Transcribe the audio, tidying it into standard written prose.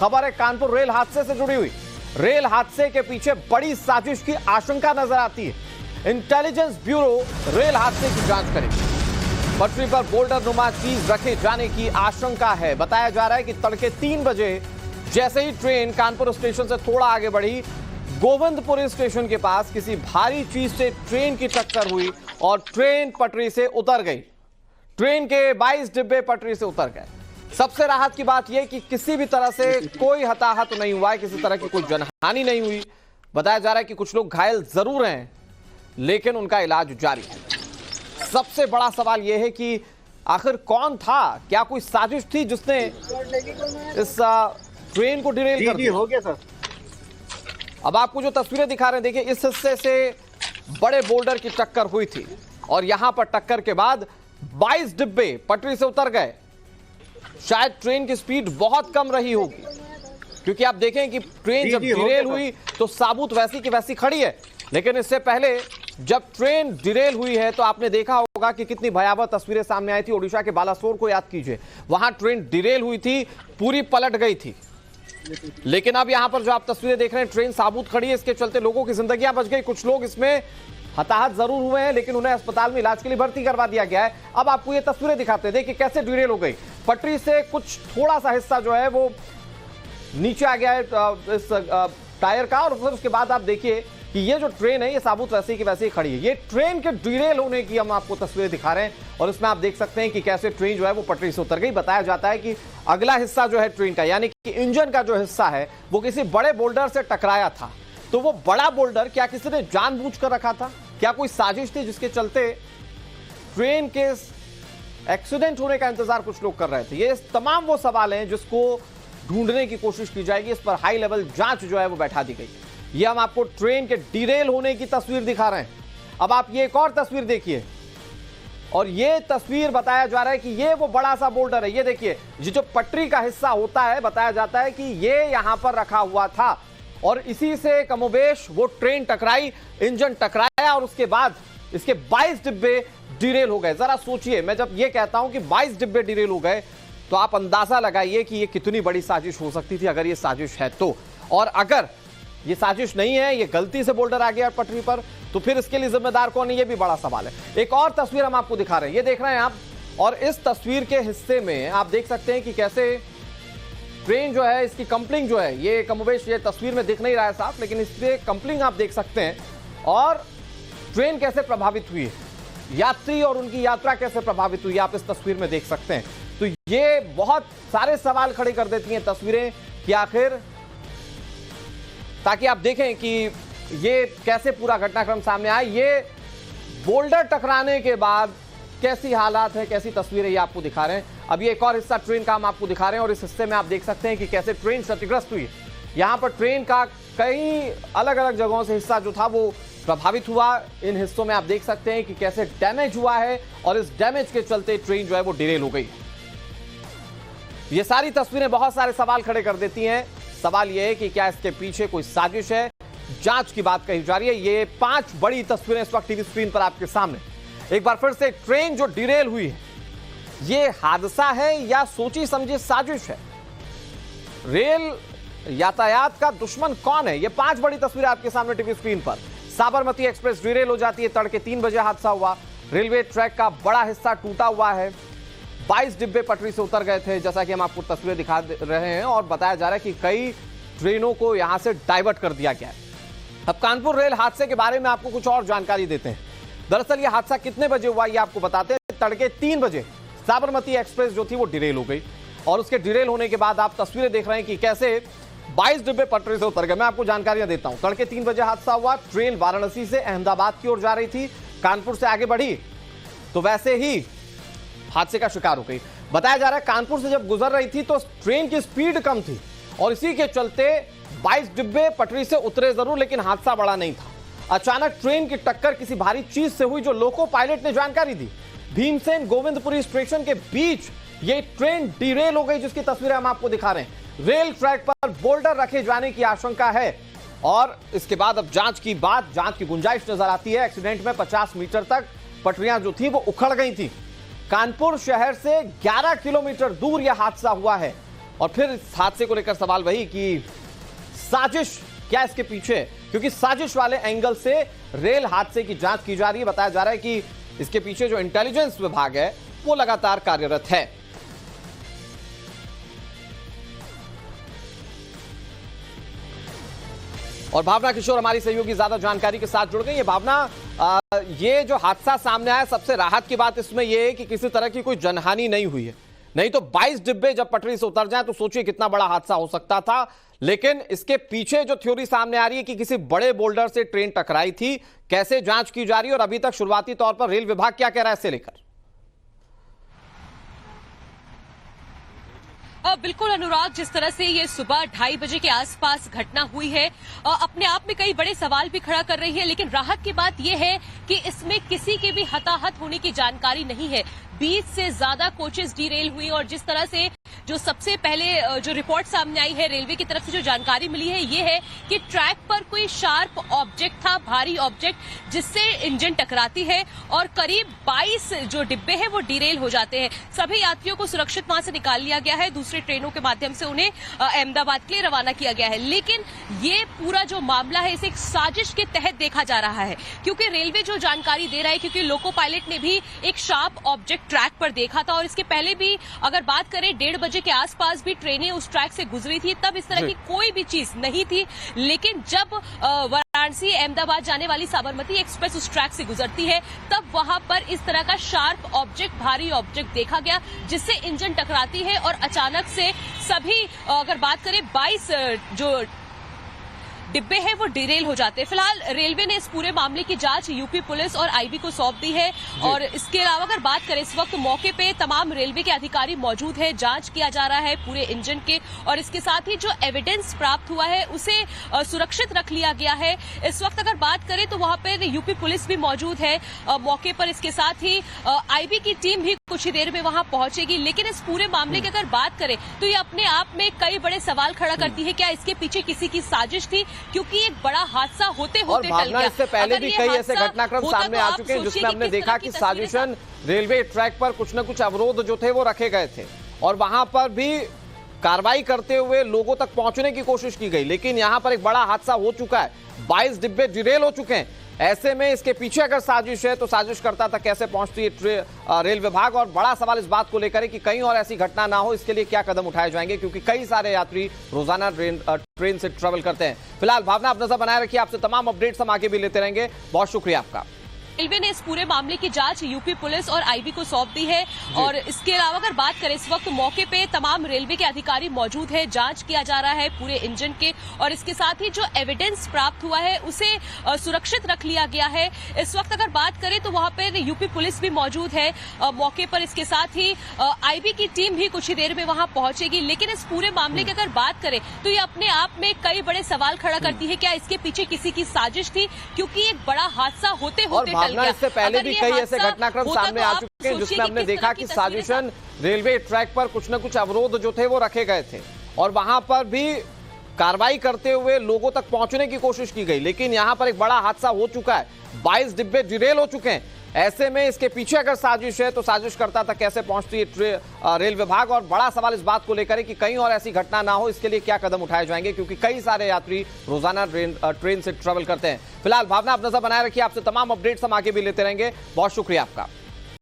खबर है कानपुर रेल हादसे से जुड़ी हुई। रेल हादसे के पीछे बड़ी साजिश की आशंका नजर आती है। इंटेलिजेंस ब्यूरो रेल हादसे की जांच करेगी। पटरी पर बोल्डर नुमा चीज रखे जाने की आशंका है। बताया जा रहा है कि तड़के 3 बजे जैसे ही ट्रेन कानपुर स्टेशन से थोड़ा आगे बढ़ी, गोविंदपुरी स्टेशन के पास किसी भारी चीज से ट्रेन की टक्कर हुई और ट्रेन पटरी से उतर गई। ट्रेन के 22 डिब्बे पटरी से उतर गए। सबसे राहत की बात यह कि किसी भी तरह से कोई हताहत नहीं हुआ है, किसी तरह की कोई जनहानि नहीं हुई। बताया जा रहा है कि कुछ लोग घायल जरूर हैं, लेकिन उनका इलाज जारी है। सबसे बड़ा सवाल यह है कि आखिर कौन था? क्या कोई साजिश थी जिसने इस ट्रेन को डिरेल कर दिया? हो गया सर। अब आपको जो तस्वीरें दिखा रहे हैं, देखिए इस हिस्से से बड़े बोल्डर की टक्कर हुई थी और यहां पर टक्कर के बाद 22 डिब्बे पटरी से उतर गए। शायद ट्रेन की स्पीड बहुत कम रही होगी, क्योंकि आप देखें कि ट्रेन जब डिरेल हुई तो साबुत वैसी की वैसी खड़ी है। लेकिन इससे पहले जब ट्रेन डिरेल हुई है तो आपने देखा होगा कि कितनी भयावह तस्वीरें सामने आई थी। ओडिशा के बालासोर को याद कीजिए, वहां ट्रेन डिरेल हुई थी, पूरी पलट गई थी। लेकिन अब यहां पर जो आप तस्वीरें देख रहे हैं, ट्रेन साबुत खड़ी है। इसके चलते लोगों की जिंदगियां बच गई। कुछ लोग इसमें हताहत जरूर हुए हैं, लेकिन उन्हें अस्पताल में इलाज के लिए भर्ती करवा दिया गया है। अब आपको ये तस्वीरें दिखाते हैं, देखिए कैसे डिरेल हो गई। पटरी से कुछ थोड़ा सा हिस्सा जो है वो नीचे आ गया है इस टायर का, और फिर उसके बाद आप देखिए कि ये जो ट्रेन है ये साबुत वैसे की वैसे ही खड़ी है। ये ट्रेन के डिरेल होने की हम आपको तस्वीरें दिखा रहे हैं और इसमें आप देख सकते हैं कि कैसे ट्रेन जो है वो पटरी से उतर गई। बताया जाता है कि अगला हिस्सा जो है ट्रेन का, यानी कि इंजन का जो हिस्सा है, वो किसी बड़े बोल्डर से टकराया था। तो वो बड़ा बोल्डर क्या किसी ने जानबूझकर रखा था? क्या कोई साजिश थी जिसके चलते ट्रेन के एक्सीडेंट होने का इंतजार कुछ लोग कर रहे थे? ये तमाम वो सवाल हैं जिसको ढूंढने की कोशिश की जाएगी। इस पर हाई लेवल जांच जो है वो बैठा दी गई। ये हम आपको ट्रेन के डिरेल होने की तस्वीर दिखा रहे हैं। अब आप ये एक और तस्वीर देखिए, और ये तस्वीर बताया जा रहा है कि ये वो बड़ा सा बोल्डर है। ये देखिए, ये जो पटरी का हिस्सा होता है, बताया जाता है कि ये यहां पर रखा हुआ था और इसी से कमोबेश वो ट्रेन टकराई, इंजन टकराया और उसके बाद इसके 22 डिब्बे डिरेल हो गए। जरा सोचिए, मैं जब ये कहता हूं कि 22 डिब्बे डिरेल हो गए तो आप अंदाजा लगाइए कि ये कितनी बड़ी साजिश हो सकती थी, अगर ये साजिश है तो। और अगर ये साजिश नहीं है, ये गलती से बोल्डर आ गया पटरी पर, तो फिर इसके लिए जिम्मेदार कौन है, ये भी बड़ा सवाल है। एक और तस्वीर हम आपको दिखा रहे हैं, ये देख रहे हैं आप, और इस तस्वीर के हिस्से में आप देख सकते हैं कि कैसे ट्रेन जो है, इसकी कंपलिंग जो है, ये कमोबेश ये तस्वीर में दिख नहीं रहा है साफ, लेकिन इससे कंपलिंग आप देख सकते हैं। और ट्रेन कैसे प्रभावित हुई है, यात्री और उनकी यात्रा कैसे प्रभावित हुई, आप इस तस्वीर में देख सकते हैं। तो ये बहुत सारे सवाल खड़े कर देती हैं तस्वीरें कि आखिर, ताकि आप देखें कि ये कैसे पूरा घटनाक्रम सामने आया। ये बोल्डर टकराने के बाद कैसी हालात है, कैसी तस्वीरें ये आपको दिखा रहे हैं। अब ये एक और हिस्सा ट्रेन का हम आपको दिखा रहे हैं और इस हिस्से में आप देख सकते हैं कि कैसे ट्रेन क्षतिग्रस्त हुई। यहां पर ट्रेन का कई अलग अलग जगहों से हिस्सा जो था वो प्रभावित हुआ। इन हिस्सों में आप देख सकते हैं कि कैसे डैमेज हुआ है और इस डैमेज के चलते ट्रेन जो है वो डिरेल हो गई। ये सारी तस्वीरें बहुत सारे सवाल खड़े कर देती हैं। सवाल यह है कि क्या इसके पीछे कोई साजिश है? जांच की बात कही जा रही है। ये 5 बड़ी तस्वीरें इस वक्त टीवी स्क्रीन पर आपके सामने। एक बार फिर से, ट्रेन जो डिरेल हुई है, ये हादसा है या सोची समझी साजिश है? रेल यातायात का दुश्मन कौन है? ये 5 बड़ी तस्वीरें आपके सामने टीवी स्क्रीन पर। साबरमती एक्सप्रेस डिरेल हो जाती है, तड़के 3 बजे हादसा हुआ। रेलवे ट्रैक का बड़ा हिस्सा टूटा हुआ है। 22 डिब्बे पटरी से उतर गए थे, जैसा कि हम आपको तस्वीरें दिखा रहे हैं, और बताया जा रहा है कि कई ट्रेनों को यहां से डाइवर्ट कर दिया गया है। अब कानपुर रेल हादसे के बारे में आपको कुछ और जानकारी देते हैं। दरअसल यह हादसा कितने बजे हुआ ये आपको बताते हैं। तड़के 3 बजे साबरमती एक्सप्रेस जो थी वो डिरेल हो गई, और उसके डिरेल होने के बाद आप तस्वीरें देख रहे हैं कि कैसे 22 डिब्बे पटरी से उतर गए। मैं आपको जानकारियां देता हूं। तड़के 3 बजे हादसा हुआ। ट्रेन वाराणसी से अहमदाबाद की ओर जा रही थी, कानपुर से आगे बढ़ी तो वैसे ही हादसे का शिकार हो गई। बताया जा रहा है कानपुर से जब गुजर रही थी तो ट्रेन की स्पीड कम थी और इसी के चलते 22 डिब्बे पटरी से उतरे जरूर, लेकिन हादसा बड़ा नहीं था। अचानक ट्रेन की टक्कर किसी भारी चीज से हुई, जो लोको पायलट ने जानकारी दी। भीमसेन गोविंदपुरी स्टेशन के बीच ये ट्रेन डिरेल हो गई, जिसकी तस्वीरें हम आपको दिखा रहे हैं। रेल ट्रैक पर बोल्डर रखे जाने की आशंका है और इसके बाद अब जांच की गुंजाइश नजर आती है। एक्सीडेंट में 50 मीटर तक पटरियां जो थी वो उखड़ गई थी। कानपुर शहर से 11 किलोमीटर दूर यह हादसा हुआ है। और फिर इस हादसे को लेकर सवाल वही कि साजिश क्या इसके पीछे है, क्योंकि साजिश वाले एंगल से रेल हादसे की जांच की जा रही है। बताया जा रहा है कि इसके पीछे जो इंटेलिजेंस विभाग है वो लगातार कार्यरत है। और भावना किशोर हमारी सहयोगी ज्यादा जानकारी के साथ जुड़ गई है। भावना, ये जो हादसा सामने आया, सबसे राहत की बात इसमें यह है कि किसी तरह की कोई जनहानि नहीं हुई है। नहीं तो 22 डिब्बे जब पटरी से उतर जाएं तो सोचिए कितना बड़ा हादसा हो सकता था। लेकिन इसके पीछे जो थ्योरी सामने आ रही है कि किसी बड़े बोल्डर से ट्रेन टकराई थी, कैसे जांच की जा रही है और अभी तक शुरुआती तौर पर रेल विभाग क्या कह रहा है इससे लेकर? बिल्कुल अनुराग, जिस तरह से ये सुबह 2:30 बजे के आसपास घटना हुई है, अपने आप में कई बड़े सवाल भी खड़ा कर रही है। लेकिन राहत की बात यह है कि इसमें किसी के भी हताहत होने की जानकारी नहीं है। 20 से ज्यादा कोचेस डीरेल हुई और जिस तरह से जो सबसे पहले जो रिपोर्ट सामने आई है रेलवे की तरफ से, जो जानकारी मिली है ये है कि ट्रैक पर कोई शार्प ऑब्जेक्ट था, भारी ऑब्जेक्ट, जिससे इंजन टकराती है और करीब 22 जो डिब्बे हैं वो डीरेल हो जाते हैं। सभी यात्रियों को सुरक्षित वहां से निकाल लिया गया है, दूसरी ट्रेनों के माध्यम से उन्हें अहमदाबाद के लिए रवाना किया गया है। लेकिन ये पूरा जो मामला है इसे एक साजिश के तहत देखा जा रहा है, क्योंकि रेलवे जो जानकारी दे रहा है, क्योंकि लोको पायलट ने भी एक शार्प ऑब्जेक्ट ट्रैक पर देखा था और इसके पहले भी अगर बात करें 1:30 बजे के आसपास भी ट्रेनें उस ट्रैक से गुजरी थी, तब इस तरह की कोई भी चीज नहीं थी। लेकिन जब वाराणसी अहमदाबाद जाने वाली साबरमती एक्सप्रेस उस ट्रैक से गुजरती है, तब वहां पर इस तरह का शार्प ऑब्जेक्ट, भारी ऑब्जेक्ट देखा गया, जिससे इंजन टकराती है और अचानक से सभी, अगर बात करें 22 जो डिब्बे हैं वो डिरेल हो जाते हैं। फिलहाल रेलवे ने इस पूरे मामले की जांच यूपी पुलिस और आईबी को सौंप दी है और इसके अलावा अगर बात करें, इस वक्त मौके पे तमाम रेलवे के अधिकारी मौजूद है, जांच किया जा रहा है पूरे इंजन के, और इसके साथ ही जो एविडेंस प्राप्त हुआ है उसे सुरक्षित रख लिया गया है। इस वक्त अगर बात करें तो वहां पर यूपी पुलिस भी मौजूद है मौके पर, इसके साथ ही आईबी की टीम भी कुछ ही देर में वहां पहुंचेगी। लेकिन इस पूरे मामले की अगर बात करें तो ये अपने आप में कई बड़े सवाल खड़ा करती है, क्या इसके पीछे किसी की साजिश थी, क्योंकि एक बड़ा हादसा होते होते टल गया। इससे पहले भी कई ऐसे घटनाक्रम सामने आ चुके हैं जिसमें हमने देखा कि साजिशन रेलवे ट्रैक पर कुछ न कुछ अवरोध जो थे वो रखे गए थे और वहां पर भी कार्रवाई करते हुए लोगों तक पहुंचने की कोशिश की गई। लेकिन यहां पर एक बड़ा हादसा हो चुका है, 22 डिब्बे डिरेल हो चुके हैं। ऐसे में इसके पीछे अगर साजिश है तो साजिश करता था कैसे पहुंचती है रेल विभाग, और बड़ा सवाल इस बात को लेकर है कि कहीं और ऐसी घटना ना हो, इसके लिए क्या कदम उठाए जाएंगे, क्योंकि कई सारे यात्री रोजाना ट्रेन से ट्रेवल करते हैं। फिलहाल भावना, आप नजर बनाए रखिए, आपसे तमाम अपडेट्स हम आगे भी लेते रहेंगे। बहुत शुक्रिया आपका। रेलवे ने इस पूरे मामले की जांच यूपी पुलिस और आईबी को सौंप दी है और इसके अलावा अगर बात करें, इस वक्त मौके पे तमाम रेलवे के अधिकारी मौजूद है, जांच किया जा रहा है पूरे इंजन के, और इसके साथ ही जो एविडेंस प्राप्त हुआ है उसे सुरक्षित रख लिया गया है। इस वक्त अगर बात करें तो वहां पर यूपी पुलिस भी मौजूद है मौके पर, इसके साथ ही आईबी की टीम भी कुछ ही देर में वहां पहुंचेगी। लेकिन इस पूरे मामले की अगर बात करें तो ये अपने आप में कई बड़े सवाल खड़ा करती है, क्या इसके पीछे किसी की साजिश थी, क्योंकि एक बड़ा हादसा होते होते इससे पहले भी कई ऐसे घटनाक्रम सामने आ चुके हैं जिसमें हमने देखा कि साजिशन रेलवे ट्रैक पर कुछ न कुछ अवरोध जो थे वो रखे गए थे और वहां पर भी कार्रवाई करते हुए लोगों तक पहुंचने की कोशिश की गई। लेकिन यहां पर एक बड़ा हादसा हो चुका है, 22 डिब्बे डिरेल हो चुके हैं। ऐसे में इसके पीछे अगर साजिश है तो साजिश करता था कैसे पहुंचती है रेल विभाग, और बड़ा सवाल इस बात को लेकर है कि कहीं और ऐसी घटना ना हो, इसके लिए क्या कदम उठाए जाएंगे, क्योंकि कई सारे यात्री रोजाना ट्रेन से ट्रेवल करते हैं। फिलहाल भावना, आप नजर बनाए रखिए, आपसे तमाम अपडेट्स हम आगे भी लेते रहेंगे। बहुत शुक्रिया आपका।